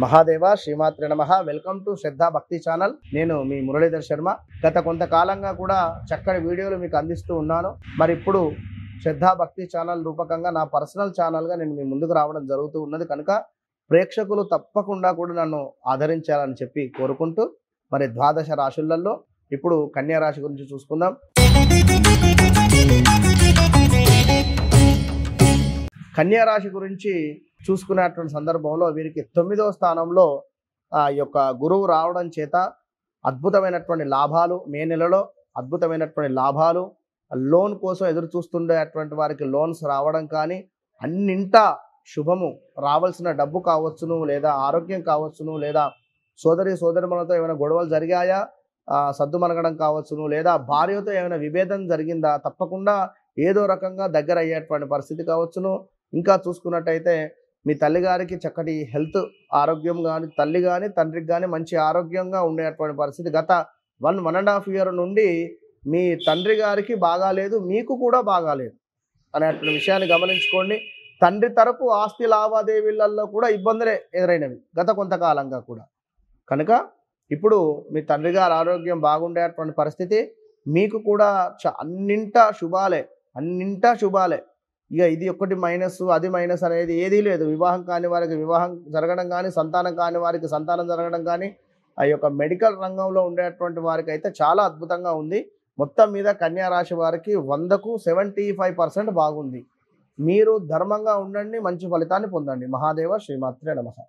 మహాదేవ శ్రీమాత్రే నమః. Welcome to శ్రద్ధా భక్తి ఛానల్. నేను మీ మురళీధర్ శర్మ. గత కొంతకాలంగా కూడా చక్కటి వీడియోలు మీకు అందిస్తూ ఉన్నాను. మరి ఇప్పుడు శ్రద్ధా భక్తి ఛానల్ రూపకంగా నా పర్సనల్ ఛానల్గా నేను మీ ముందుకు రావడం జరుగుతూ ఉన్నది కనుక ప్రేక్షకులు తప్పకుండా కూడా నన్ను ఆదరించాలని చెప్పి కోరుకుంటూ మరి ద్వాదశ రాశులలో ఇప్పుడు కన్యా రాశి గురించి చూసుకుందాం. కన్యా రాశి గురించి చూసుకునేటువంటి సందర్భంలో వీరికి 9వ స్థానంలో ఈ యొక్క గురువు రావడం చేత అద్భుతమైనటువంటి లాభాలు, మే నెలలో అద్భుతమైనటువంటి లాభాలు, లోన్ కోసం ఎదురు చూస్తుండేటువంటి వారికి లోన్స్ రావడం కానీ, అన్నింటా శుభము, రావాల్సిన డబ్బు కావచ్చును, లేదా ఆరోగ్యం కావచ్చును, లేదా సోదరిమణులతో ఏమైనా గొడవలు జరిగాయా సద్దుమణగడం కావచ్చును, లేదా భార్యతో ఏమైనా విభేదం జరిగిందా తప్పకుండా ఏదో రకంగా దగ్గర అయ్యేటువంటి పరిస్థితి కావచ్చును. ఇంకా చూసుకున్నట్టయితే మీ తల్లిగారికి చక్కటి హెల్త్, ఆరోగ్యం కానీ, తల్లి కానీ తండ్రికి కానీ మంచి ఆరోగ్యంగా ఉండేటువంటి పరిస్థితి. గత 1.5 ఇయర్ నుండి మీ తండ్రి గారికి బాగాలేదు, మీకు కూడా బాగాలేదు అనేటువంటి విషయాన్ని గమనించుకోండి. తండ్రి తరపు ఆస్తి లావాదేవీలలో కూడా ఇబ్బందులే ఎదురైనవి గత కొంతకాలంగా కూడా. కనుక ఇప్పుడు మీ తండ్రి గారి ఆరోగ్యం బాగుండేటువంటి పరిస్థితి, మీకు కూడా అన్నింటా శుభాలే. ఇక ఇది ఒకటి మైనస్, అది మైనస్ అనేది ఏదీ లేదు. వివాహం కాని వారికి వివాహం జరగడం కానీ, సంతానం కాని వారికి సంతానం జరగడం కానీ, ఆ యొక్క మెడికల్ రంగంలో ఉండేటువంటి వారికి అయితే చాలా అద్భుతంగా ఉంది. మొత్తం మీద కన్యా రాశి వారికి 100కు 75% బాగుంది. మీరు ధర్మంగా ఉండండి, మంచి ఫలితాన్ని పొందండి. మహాదేవ శ్రీమాత్రే నమః.